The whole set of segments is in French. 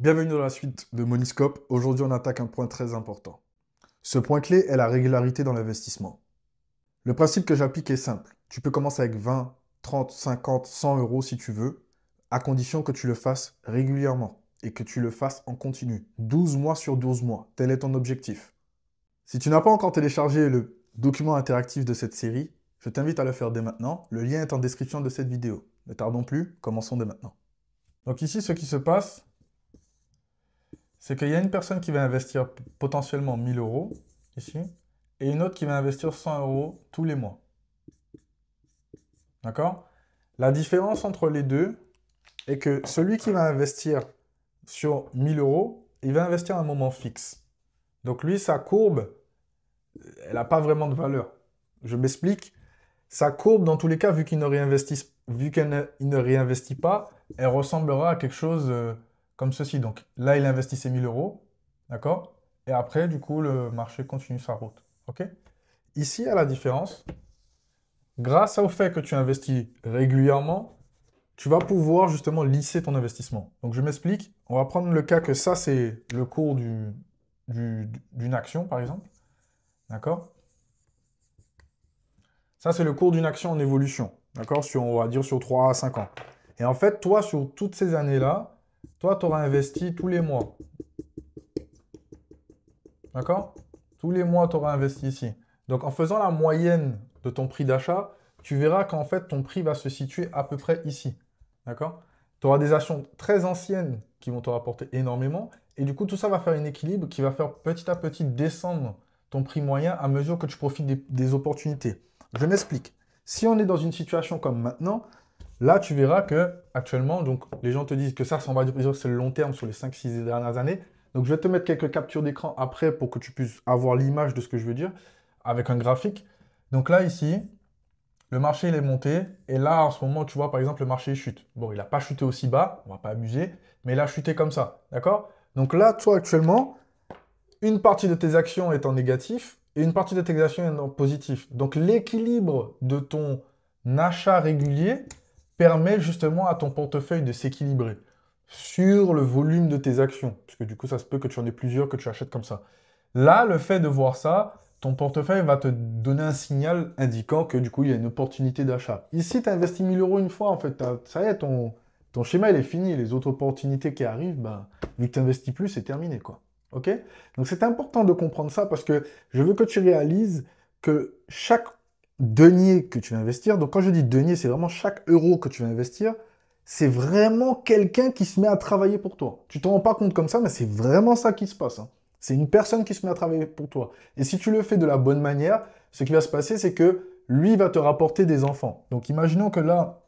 Bienvenue dans la suite de Moniscope. Aujourd'hui, on attaque un point très important. Ce point clé est la régularité dans l'investissement. Le principe que j'applique est simple. Tu peux commencer avec 20, 30, 50, 100 euros si tu veux, à condition que tu le fasses régulièrement et que tu le fasses en continu. 12 mois sur 12 mois. Tel est ton objectif. Si tu n'as pas encore téléchargé le document interactif de cette série, je t'invite à le faire dès maintenant. Le lien est en description de cette vidéo. Ne tardons plus, commençons dès maintenant. Donc ici, ce qui se passe, c'est qu'il y a une personne qui va investir potentiellement 1000 euros, ici, et une autre qui va investir 100 euros tous les mois. D'accord? La différence entre les deux est que celui qui va investir sur 1000 euros, il va investir à un moment fixe. Donc lui, sa courbe, elle n'a pas vraiment de valeur. Je m'explique. Sa courbe, dans tous les cas, vu qu'il ne réinvestit pas, elle ressemblera à quelque chose comme ceci. Donc là, il investit ses 1000 euros, d'accord? Et après, du coup, le marché continue sa route, ok? Ici, à la différence, grâce au fait que tu investis régulièrement, tu vas pouvoir justement lisser ton investissement. Donc je m'explique. On va prendre le cas que ça, c'est le cours d'une action, par exemple, d'accord? Ça, c'est le cours d'une action en évolution, d'accord? On va dire sur 3 à 5 ans. Et en fait, toi, sur toutes ces années-là, toi, tu auras investi tous les mois. D'accord? Tous les mois, tu auras investi ici. Donc, en faisant la moyenne de ton prix d'achat, tu verras qu'en fait, ton prix va se situer à peu près ici. D'accord? Tu auras des actions très anciennes qui vont te rapporter énormément. Et du coup, tout ça va faire un équilibre qui va faire petit à petit descendre ton prix moyen à mesure que tu profites des opportunités. Je m'explique. Si on est dans une situation comme maintenant, là, tu verras que actuellement, donc les gens te disent que ça on va dire que c'est le long terme sur les 5-6 dernières années. Donc, je vais te mettre quelques captures d'écran après pour que tu puisses avoir l'image de ce que je veux dire avec un graphique. Donc là, ici, le marché, il est monté. Et là, en ce moment, tu vois, par exemple, le marché chute. Bon, il n'a pas chuté aussi bas, on va pas amuser, mais il a chuté comme ça. D'accord? Donc là, toi, actuellement, une partie de tes actions est en négatif et une partie de tes actions est en positif. Donc l'équilibre de ton achat régulier permet justement à ton portefeuille de s'équilibrer sur le volume de tes actions. Parce que du coup, ça se peut que tu en aies plusieurs que tu achètes comme ça. Là, le fait de voir ça, ton portefeuille va te donner un signal indiquant que du coup, il y a une opportunité d'achat. Ici, tu as investi 1000 euros une fois, en fait, ça y est, ton schéma, il est fini. Les autres opportunités qui arrivent, ben, vu que tu n'investis plus, c'est terminé, quoi. OK? Donc, c'est important de comprendre ça parce que je veux que tu réalises que chaque denier que tu vas investir, donc quand je dis denier, c'est vraiment chaque euro que tu vas investir, c'est vraiment quelqu'un qui se met à travailler pour toi. Tu t'en rends pas compte comme ça, mais c'est vraiment ça qui se passe, hein. C'est une personne qui se met à travailler pour toi. Et si tu le fais de la bonne manière, ce qui va se passer, c'est que lui va te rapporter des enfants. Donc imaginons que là,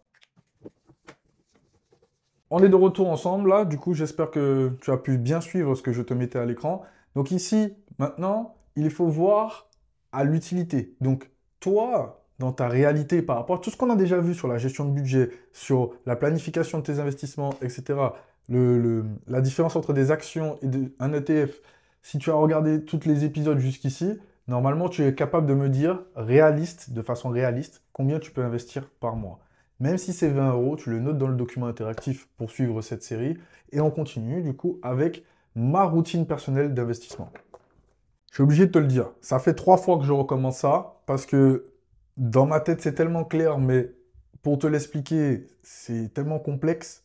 on est de retour ensemble là. Du coup, j'espère que tu as pu bien suivre ce que je te mettais à l'écran. Donc ici, maintenant, il faut voir à l'utilité. Donc toi, dans ta réalité par rapport à tout ce qu'on a déjà vu sur la gestion de budget, sur la planification de tes investissements, etc., la différence entre des actions et un ETF, si tu as regardé tous les épisodes jusqu'ici, normalement, tu es capable de me dire, réaliste, de façon réaliste, combien tu peux investir par mois. Même si c'est 20 euros, tu le notes dans le document interactif pour suivre cette série. Et on continue du coup avec ma routine personnelle d'investissement. Je suis obligé de te le dire. Ça fait 3 fois que je recommence ça parce que dans ma tête c'est tellement clair, mais pour te l'expliquer, c'est tellement complexe.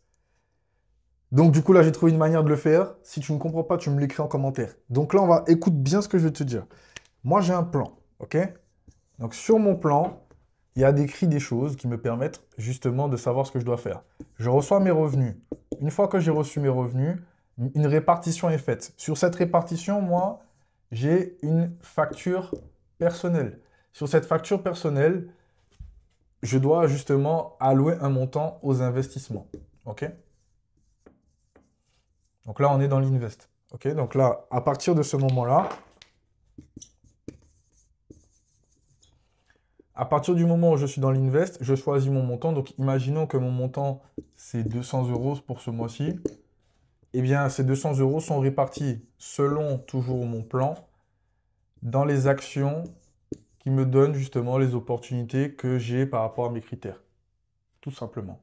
Donc du coup là j'ai trouvé une manière de le faire. Si tu ne comprends pas, tu me l'écris en commentaire. Donc là écoute bien ce que je vais te dire. Moi j'ai un plan, ok? Donc sur mon plan, il y a décrit des choses qui me permettent justement de savoir ce que je dois faire. Je reçois mes revenus. Une fois que j'ai reçu mes revenus, une répartition est faite. Sur cette répartition, moi, j'ai une facture personnelle. Sur cette facture personnelle, je dois justement allouer un montant aux investissements. OK? Donc là, on est dans l'invest. OK? Donc là, à partir de ce moment-là, à partir du moment où je suis dans l'invest, je choisis mon montant. Donc, imaginons que mon montant, c'est 200 euros pour ce mois-ci. Eh bien, ces 200 euros sont répartis selon toujours mon plan dans les actions qui me donnent justement les opportunités que j'ai par rapport à mes critères. Tout simplement.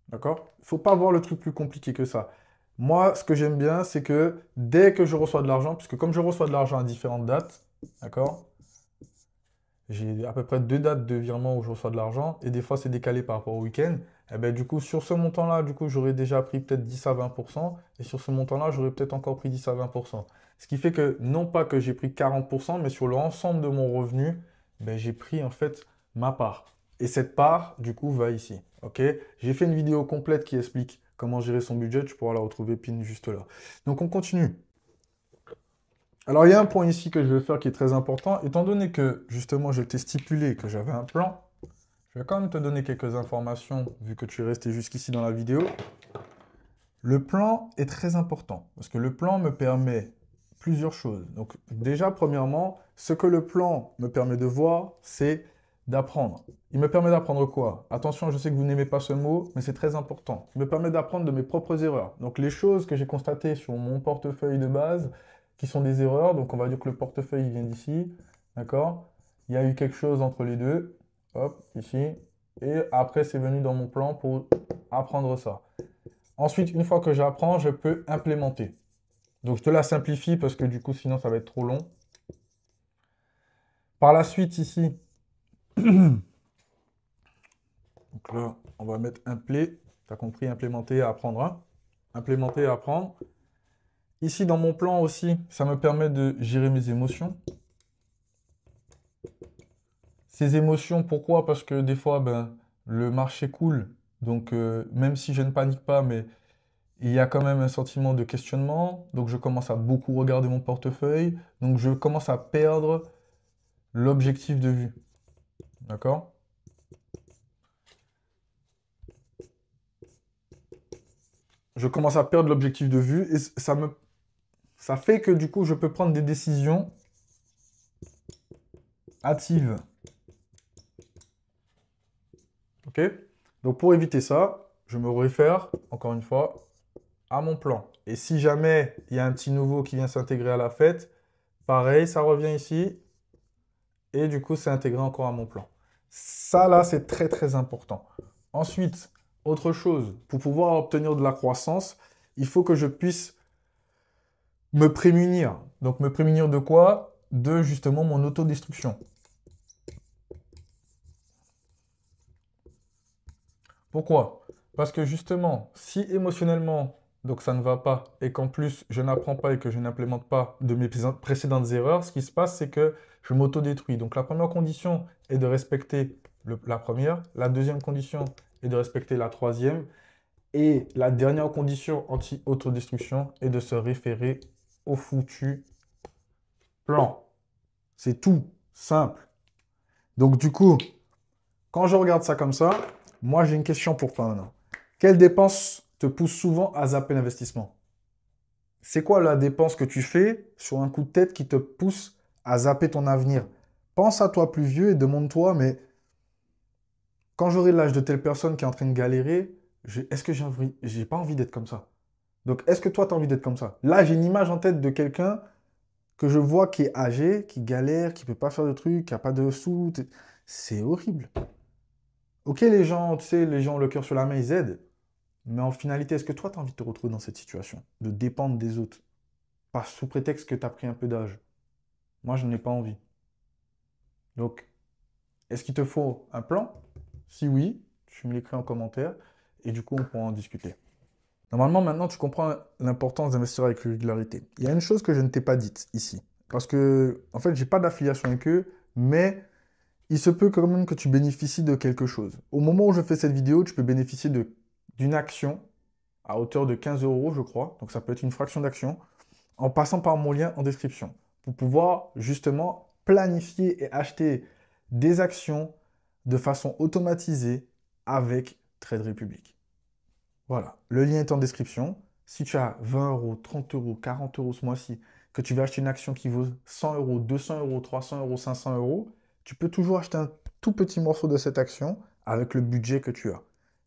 D'accord? Il ne faut pas voir le truc plus compliqué que ça. Moi, ce que j'aime bien, c'est que dès que je reçois de l'argent, puisque comme je reçois de l'argent à différentes dates, d'accord? J'ai à peu près 2 dates de virement où je reçois de l'argent, et des fois c'est décalé par rapport au week-end. Et ben, du coup, sur ce montant-là, du coup, j'aurais déjà pris peut-être 10 à 20%, et sur ce montant-là, j'aurais peut-être encore pris 10 à 20%. Ce qui fait que, non pas que j'ai pris 40%, mais sur l'ensemble de mon revenu, ben, j'ai pris en fait ma part. Et cette part, du coup, va ici. Ok? J'ai fait une vidéo complète qui explique comment gérer son budget, tu pourras la retrouver pin juste là. Donc on continue. Alors, il y a un point ici que je vais faire qui est très important. Étant donné que, justement, je t'ai stipulé que j'avais un plan, je vais quand même te donner quelques informations, vu que tu es resté jusqu'ici dans la vidéo. Le plan est très important, parce que le plan me permet plusieurs choses. Donc, déjà, premièrement, ce que le plan me permet de voir, c'est d'apprendre. Il me permet d'apprendre quoi? Attention, je sais que vous n'aimez pas ce mot, mais c'est très important. Il me permet d'apprendre de mes propres erreurs. Donc, les choses que j'ai constatées sur mon portefeuille de base, qui sont des erreurs, donc on va dire que le portefeuille il vient d'ici, d'accord? Il y a eu quelque chose entre les deux, hop, ici, et après c'est venu dans mon plan pour apprendre ça. Ensuite, une fois que j'apprends, je peux implémenter. Donc je te la simplifie parce que du coup sinon ça va être trop long. Par la suite ici, donc là on va mettre implé, tu as compris, implémenter, apprendre, hein. Implémenter, apprendre. Ici dans mon plan aussi, ça me permet de gérer mes émotions. Ces émotions, pourquoi? Parce que des fois, ben, le marché coule. Donc, même si je ne panique pas, mais il y a quand même un sentiment de questionnement. Donc, je commence à beaucoup regarder mon portefeuille. Donc, je commence à perdre l'objectif de vue. D'accord? Je commence à perdre l'objectif de vue et ça fait que du coup, je peux prendre des décisions hâtives. Ok? Donc, pour éviter ça, je me réfère, encore une fois, à mon plan. Et si jamais il y a un petit nouveau qui vient s'intégrer à la fête, pareil, ça revient ici. Et du coup, c'est intégré encore à mon plan. Ça, là, c'est très, très important. Ensuite, autre chose, pour pouvoir obtenir de la croissance, il faut que je puisse me prémunir. Donc, me prémunir de quoi? De justement mon autodestruction. Pourquoi? Parce que justement, si émotionnellement, donc ça ne va pas, et qu'en plus je n'apprends pas et que je n'implémente pas de mes précédentes erreurs, ce qui se passe, c'est que je m'autodétruis. Donc la première condition est de respecter la première, la deuxième condition est de respecter la troisième, et la dernière condition anti-autodestruction est de se référer au foutu plan. C'est tout, simple. Donc du coup, quand je regarde ça comme ça, moi j'ai une question pour toi maintenant. Quelle dépense te pousse souvent à zapper l'investissement? C'est quoi la dépense que tu fais sur un coup de tête qui te pousse à zapper ton avenir? Pense à toi plus vieux et demande-toi, mais quand j'aurai l'âge de telle personne qui est en train de galérer, est-ce que j'ai pas envie d'être comme ça? Donc est-ce que toi tu as envie d'être comme ça? Là j'ai une image en tête de quelqu'un que je vois qui est âgé, qui galère, qui peut pas faire de trucs, qui a pas de sous. C'est horrible. Ok, les gens, tu sais, les gens, le cœur sur la main, ils aident. Mais en finalité, est-ce que toi, tu as envie de te retrouver dans cette situation? De dépendre des autres? Pas sous prétexte que tu as pris un peu d'âge. Moi, je n'en ai pas envie. Donc, est-ce qu'il te faut un plan? Si oui, tu me l'écris en commentaire. Et du coup, on pourra en discuter. Normalement, maintenant, tu comprends l'importance d'investir avec régularité. Il y a une chose que je ne t'ai pas dite ici. Parce que, en fait, j'ai pas d'affiliation avec eux, mais il se peut quand même que tu bénéficies de quelque chose. Au moment où je fais cette vidéo, tu peux bénéficier d'une action à hauteur de 15 euros, je crois. Donc ça peut être une fraction d'action, en passant par mon lien en description, pour pouvoir justement planifier et acheter des actions de façon automatisée avec Trade Republic. Voilà, le lien est en description. Si tu as 20 euros, 30 euros, 40 euros ce mois-ci, que tu veux acheter une action qui vaut 100 euros, 200 euros, 300 euros, 500 euros, tu peux toujours acheter un tout petit morceau de cette action avec le budget que tu as.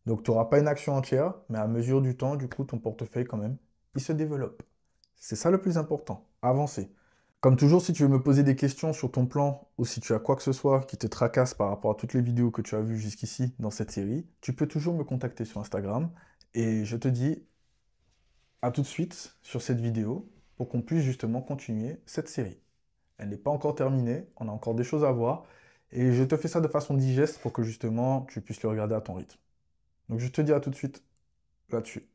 Donc, tu n'auras pas une action entière, mais à mesure du temps, du coup, ton portefeuille, quand même, il se développe. C'est ça le plus important, avancer. Comme toujours, si tu veux me poser des questions sur ton plan ou si tu as quoi que ce soit qui te tracasse par rapport à toutes les vidéos que tu as vues jusqu'ici dans cette série, tu peux toujours me contacter sur Instagram. Et je te dis à tout de suite sur cette vidéo pour qu'on puisse justement continuer cette série. Elle n'est pas encore terminée, on a encore des choses à voir, et je te fais ça de façon digeste pour que justement tu puisses le regarder à ton rythme. Donc je te dis à tout de suite là-dessus.